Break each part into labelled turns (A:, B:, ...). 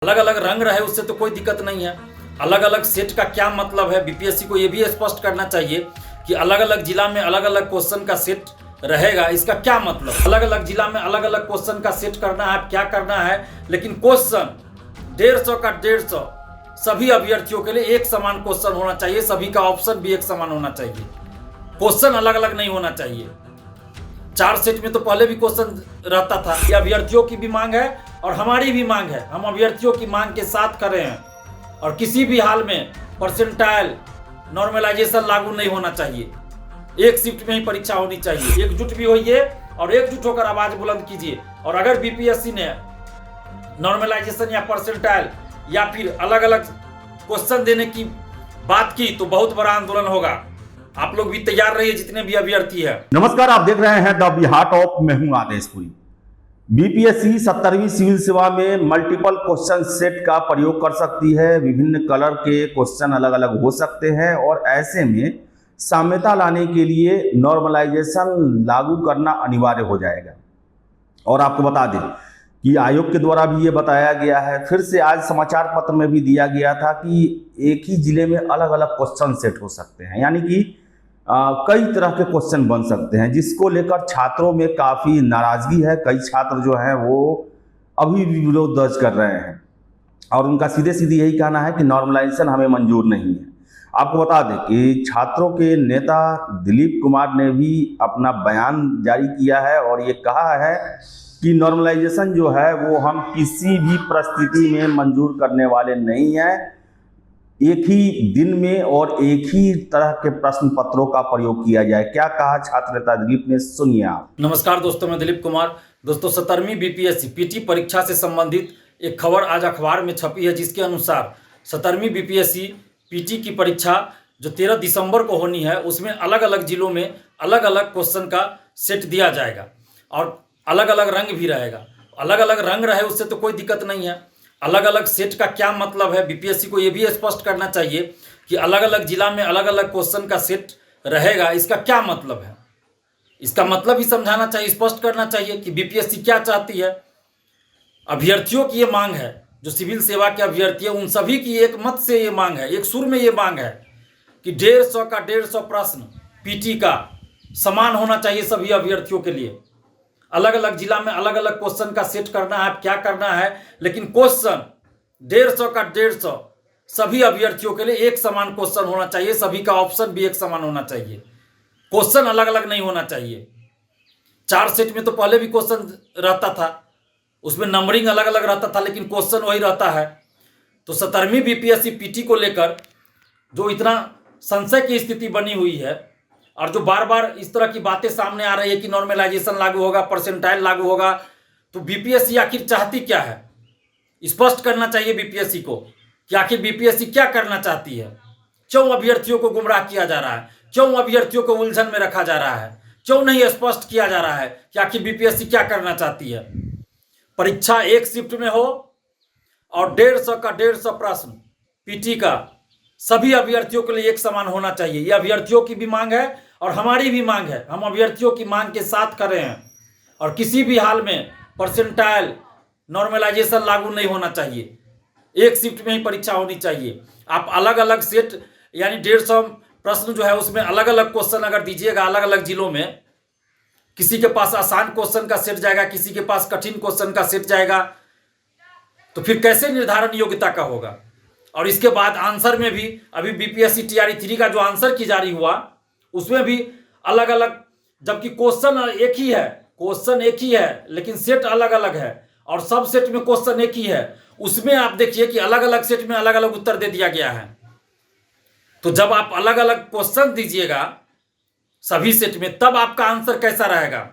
A: अलग अलग रंग रहे उससे तो कोई दिक्कत नहीं है। अलग अलग सेट का क्या मतलब है, बीपीएससी को ये भी स्पष्ट करना चाहिए कि अलग अलग जिला में अलग अलग क्वेश्चन का सेट रहेगा, इसका क्या मतलब। अलग अलग जिला में अलग अलग क्वेश्चन का सेट करना है, क्या करना है, लेकिन क्वेश्चन 150 का 150 सभी अभ्यर्थियों के लिए एक समान क्वेश्चन होना चाहिए, सभी का ऑप्शन भी एक समान होना चाहिए, क्वेश्चन अलग अलग नहीं होना चाहिए। 4 सेट में तो पहले भी क्वेश्चन रहता था। ये अभ्यर्थियों की भी मांग है और हमारी भी मांग है, हम अभ्यर्थियों की मांग के साथ खड़े हैं और किसी भी हाल में परसेंटाइल नॉर्मलाइजेशन लागू नहीं होना चाहिए। एक शिफ्ट में ही परीक्षा होनी चाहिए। एकजुट भी होइए और एकजुट होकर आवाज बुलंद कीजिए। और अगर बीपीएससी ने नॉर्मलाइजेशन या परसेंटाइल या फिर अलग अलग क्वेश्चन देने की बात की तो बहुत बड़ा आंदोलन होगा। आप लोग भी तैयार रहिए, जितने भी अभ्यर्थी हैं।
B: नमस्कार, आप देख रहे हैं द हार्ट ऑफ, मैं हूं आदेशपुरी। बीपीएससी 17वीं सिविल सेवा में मल्टीपल क्वेश्चन सेट का प्रयोग कर सकती है। विभिन्न कलर के क्वेश्चन अलग अलग हो सकते हैं और ऐसे में साम्यता लाने के लिए नॉर्मलाइजेशन लागू करना अनिवार्य हो जाएगा। और आपको बता दें कि आयोग के द्वारा भी ये बताया गया है, फिर से आज समाचार पत्र में भी दिया गया था कि एक ही जिले में अलग अलग क्वेश्चन सेट हो सकते हैं, यानी कि कई तरह के क्वेश्चन बन सकते हैं, जिसको लेकर छात्रों में काफ़ी नाराजगी है। कई छात्र जो हैं वो अभी भी विरोध दर्ज कर रहे हैं और उनका सीधे सीधे यही कहना है कि नॉर्मलाइजेशन हमें मंजूर नहीं है। आपको बता दें कि छात्रों के नेता दिलीप कुमार ने भी अपना बयान जारी किया है और ये कहा है कि नॉर्मलाइजेशन जो है वो हम किसी भी परिस्थिति में मंजूर करने वाले नहीं हैं। एक ही दिन में और एक ही तरह के प्रश्न पत्रों का प्रयोग किया जाए। क्या कहा छात्र नेता दिलीप ने, सुनिए आप।
A: नमस्कार दोस्तों, मैं दिलीप कुमार। दोस्तों, 17वीं बीपीएससी पीटी परीक्षा से संबंधित एक खबर आज अखबार में छपी है, जिसके अनुसार 17वीं बीपीएससी पीटी की परीक्षा जो 13 दिसंबर को होनी है, उसमें अलग अलग जिलों में अलग अलग क्वेश्चन का सेट दिया जाएगा और अलग अलग रंग भी रहेगा। अलग अलग रंग रहे उससे तो कोई दिक्कत नहीं है। अलग अलग सेट का क्या मतलब है, बीपीएससी को ये भी स्पष्ट करना चाहिए कि अलग अलग जिला में अलग अलग क्वेश्चन का सेट रहेगा, इसका क्या मतलब है। इसका मतलब ही समझाना चाहिए, स्पष्ट करना चाहिए कि बीपीएससी क्या चाहती है। अभ्यर्थियों की ये मांग है, जो सिविल सेवा के अभ्यर्थी है, उन सभी की एक मत से ये मांग है, एक सुर में ये मांग है कि 150 का 150 प्रश्न पीटी का समान होना चाहिए सभी अभ्यर्थियों के लिए। अलग अलग जिला में अलग अलग क्वेश्चन का सेट करना है, क्या करना है, लेकिन क्वेश्चन 150 का 150 सभी अभ्यर्थियों के लिए एक समान क्वेश्चन होना चाहिए, सभी का ऑप्शन भी एक समान होना चाहिए, क्वेश्चन अलग अलग नहीं होना चाहिए। 4 सेट में तो पहले भी क्वेश्चन रहता था, उसमें नंबरिंग अलग अलग रहता था, लेकिन क्वेश्चन वही रहता है। तो 17वीं बीपीएससी पीटी को लेकर जो इतना संशय की स्थिति बनी हुई है और जो बार बार इस तरह की बातें सामने आ रही है कि नॉर्मलाइजेशन लागू होगा, परसेंटाइल लागू होगा, तो बीपीएससी आखिर चाहती क्या है, स्पष्ट करना चाहिए बीपीएससी को कि आखिर बीपीएससी क्या करना चाहती है। क्यों अभ्यर्थियों को गुमराह किया जा रहा है, क्यों अभ्यर्थियों को उलझन में रखा जा रहा है, क्यों नहीं स्पष्ट किया जा रहा है कि आखिर बीपीएससी क्या करना चाहती है। परीक्षा एक शिफ्ट में हो और 150 का 150 प्रश्न पीटी का सभी अभ्यर्थियों के लिए एक समान होना चाहिए। यह अभ्यर्थियों की भी मांग है और हमारी भी मांग है, हम अभ्यर्थियों की मांग के साथ खड़े हैं और किसी भी हाल में परसेंटाइल नॉर्मलाइजेशन लागू नहीं होना चाहिए। एक शिफ्ट में ही परीक्षा होनी चाहिए। आप अलग अलग सेट यानी 150 प्रश्न जो है उसमें अलग अलग क्वेश्चन अगर दीजिएगा अलग अलग जिलों में, किसी के पास आसान क्वेश्चन का सेट जाएगा, किसी के पास कठिन क्वेश्चन का सेट जाएगा, तो फिर कैसे निर्धारण योग्यता का होगा। और इसके बाद आंसर में भी अभी बीपीएससी टीआरई 3 का जो आंसर की जारी हुआ उसमें भी अलग अलग, जबकि क्वेश्चन एक ही है, क्वेश्चन एक ही है लेकिन सेट अलग अलग है और सब सेट में क्वेश्चन एक ही है, उसमें आप देखिए कि अलग अलग सेट में अलग अलग उत्तर दे दिया गया है। तो जब आप अलग अलग क्वेश्चन दीजिएगा सभी सेट में, तब आपका आंसर कैसा रहेगा।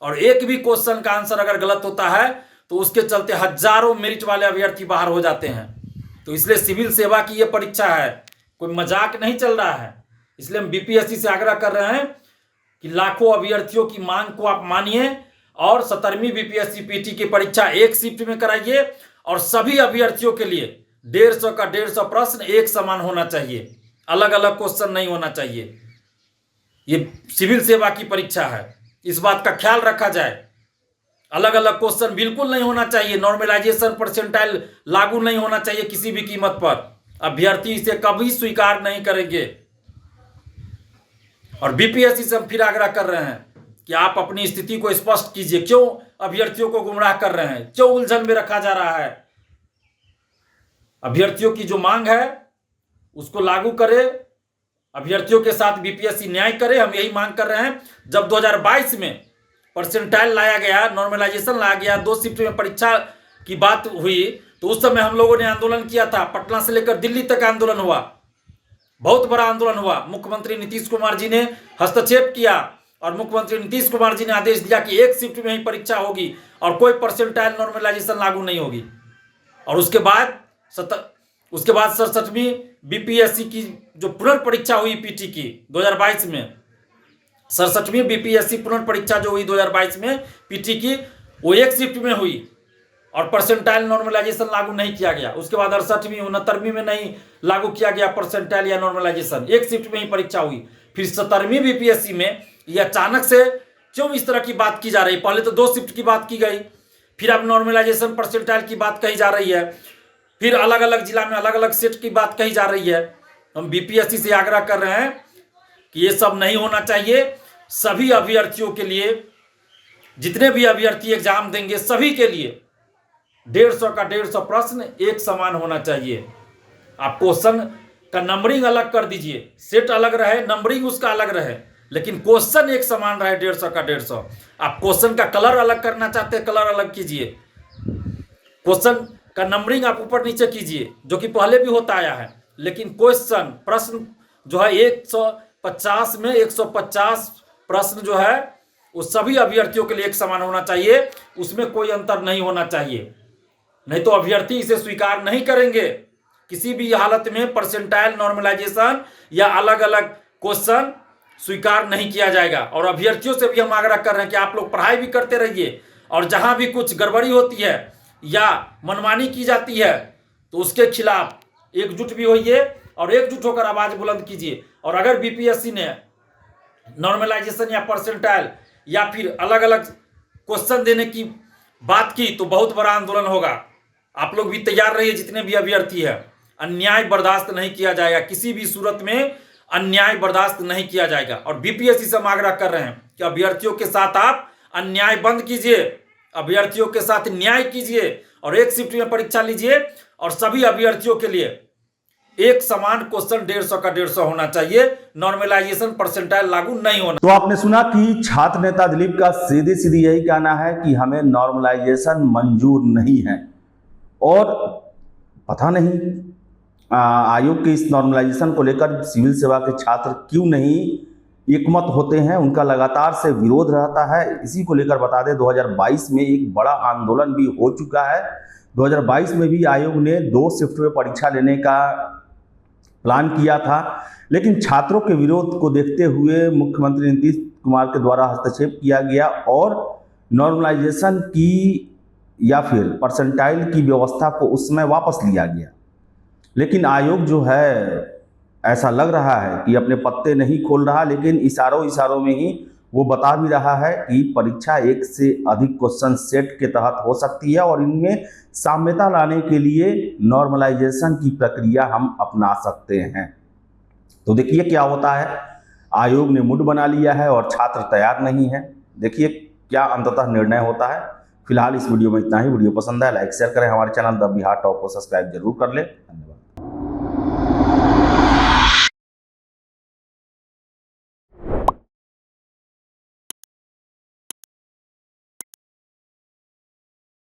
A: और एक भी क्वेश्चन का आंसर अगर गलत होता है तो उसके चलते हजारों मेरिट वाले अभ्यर्थी बाहर हो जाते हैं। तो इसलिए सिविल सेवा की ये परीक्षा है, कोई मजाक नहीं चल रहा है। इसलिए हम बीपीएससी से आग्रह कर रहे हैं कि लाखों अभ्यर्थियों की मांग को आप मानिए और 17वीं बीपीएससी पीटी की परीक्षा एक शिफ्ट में कराइए और सभी अभ्यर्थियों के लिए 150 का 150 प्रश्न एक समान होना चाहिए, अलग अलग क्वेश्चन नहीं होना चाहिए। ये सिविल सेवा की परीक्षा है, इस बात का ख्याल रखा जाए। अलग अलग क्वेश्चन बिल्कुल नहीं होना चाहिए। नॉर्मलाइजेशन परसेंटाइल लागू नहीं होना चाहिए किसी भी कीमत पर। अभ्यर्थी इसे कभी स्वीकार नहीं करेंगे। और बीपीएससी से हम फिर आग्रह कर रहे हैं कि आप अपनी स्थिति को स्पष्ट कीजिए। क्यों अभ्यर्थियों को गुमराह कर रहे हैं? क्यों उलझन में रखा जा रहा है? अभ्यर्थियों की जो मांग है उसको लागू करे, अभ्यर्थियों के साथ बीपीएससी न्याय करे। हम यही मांग कर रहे हैं। जब 2022 में परसेंटाइल लाया गया, नॉर्मलाइजेशन लाया गया, 2 शिफ्ट में परीक्षा की बात हुई, तो उस समय हम लोगों ने आंदोलन किया था। पटना से लेकर दिल्ली तक आंदोलन हुआ, बहुत बड़ा आंदोलन हुआ। मुख्यमंत्री नीतीश कुमार जी ने हस्तक्षेप किया और मुख्यमंत्री नीतीश कुमार जी ने आदेश दिया कि 1 शिफ्ट में ही परीक्षा होगी और कोई परसेंटाइल नॉर्मलाइजेशन लागू नहीं होगी। और उसके बाद 67वीं बीपीएससी की जो पुनर्परीक्षा हुई पीटी की 2022 में, 67वीं बीपीएससी पुनर्परीक्षा जो हुई 2022 में पीटी की, वो 1 शिफ्ट में हुई और परसेंटाइल नॉर्मलाइजेशन लागू नहीं किया गया। उसके बाद 68वीं 69वीं में नहीं लागू किया गया परसेंटाइल या नॉर्मलाइजेशन, 1 शिफ्ट में ही परीक्षा हुई। फिर 70वीं बीपीएससी में ये अचानक से क्यों इस तरह की बात की जा रही? पहले तो 2 शिफ्ट की बात की गई, फिर अब नॉर्मलाइजेशन परसेंटाइल की बात कही जा रही है, फिर अलग अलग जिला में अलग अलग सेट की बात कही जा रही है। हम बीपीएससी से आग्रह कर रहे हैं कि ये सब नहीं होना चाहिए। सभी अभ्यर्थियों के लिए, जितने भी अभ्यर्थी एग्जाम देंगे सभी के लिए 150 का 150 प्रश्न एक समान होना चाहिए। आप क्वेश्चन का नंबरिंग अलग कर दीजिए, सेट अलग रहे, नंबरिंग उसका अलग रहे, लेकिन क्वेश्चन एक समान रहे 150 का 150। आप क्वेश्चन का कलर अलग करना चाहते हैं, कलर अलग कीजिए। क्वेश्चन का नंबरिंग आप ऊपर नीचे कीजिए, जो कि पहले भी होता आया है। लेकिन क्वेश्चन प्रश्न जो है 150 में 150 प्रश्न जो है वो सभी अभ्यर्थियों के लिए एक समान होना चाहिए, उसमें कोई अंतर नहीं होना चाहिए। नहीं तो अभ्यर्थी इसे स्वीकार नहीं करेंगे। किसी भी हालत में परसेंटाइल नॉर्मलाइजेशन या अलग अलग क्वेश्चन स्वीकार नहीं किया जाएगा। और अभ्यर्थियों से भी हम आग्रह कर रहे हैं कि आप लोग पढ़ाई भी करते रहिए, और जहां भी कुछ गड़बड़ी होती है या मनमानी की जाती है तो उसके खिलाफ एकजुट भी होइए और एकजुट होकर आवाज बुलंद कीजिए। और अगर बीपीएससी ने नॉर्मलाइजेशन या परसेंटाइल या फिर अलग अलग क्वेश्चन देने की बात की तो बहुत बड़ा आंदोलन होगा। आप लोग भी तैयार रहिए, जितने भी अभ्यर्थी हैं। अन्याय बर्दाश्त नहीं किया जाएगा, किसी भी सूरत में अन्याय बर्दाश्त नहीं किया जाएगा। और बीपीएससी से हम आग्रह कर रहे हैं कि अभ्यर्थियों के साथ आप अन्याय बंद कीजिए, अभ्यर्थियों के साथ न्याय कीजिए और 1 शिफ्ट में परीक्षा लीजिए। और सभी अभ्यर्थियों के लिए एक समान क्वेश्चन 150 का 150 होना चाहिए, नॉर्मलाइजेशन परसेंटाइल लागू नहीं होना।
B: तो आपने सुना कि छात्र नेता दिलीप का सीधे सीधे यही कहना है कि हमें नॉर्मलाइजेशन मंजूर नहीं है। और पता नहीं आयोग के इस नॉर्मलाइजेशन को लेकर सिविल सेवा के छात्र क्यों नहीं एकमत होते हैं, उनका लगातार से विरोध रहता है। इसी को लेकर बता दें 2022 में एक बड़ा आंदोलन भी हो चुका है। 2022 में भी आयोग ने 2 शिफ्ट में परीक्षा लेने का प्लान किया था, लेकिन छात्रों के विरोध को देखते हुए मुख्यमंत्री नीतीश कुमार के द्वारा हस्तक्षेप किया गया और नॉर्मलाइजेशन की या फिर परसेंटाइल की व्यवस्था को उस समय वापस लिया गया। लेकिन आयोग जो है ऐसा लग रहा है कि अपने पत्ते नहीं खोल रहा, लेकिन इशारों में ही वो बता भी रहा है कि परीक्षा 1 से अधिक क्वेश्चन सेट के तहत हो सकती है और इनमें साम्यता लाने के लिए नॉर्मलाइजेशन की प्रक्रिया हम अपना सकते हैं। तो देखिए क्या होता है। आयोग ने मूड बना लिया है और छात्र तैयार नहीं है। देखिए क्या अंततः निर्णय होता है। फिलहाल इस वीडियो में इतना ही। वीडियो पसंद है लाइक शेयर करें, हमारे चैनल द बिहार टॉप को सब्सक्राइब जरूर कर लें।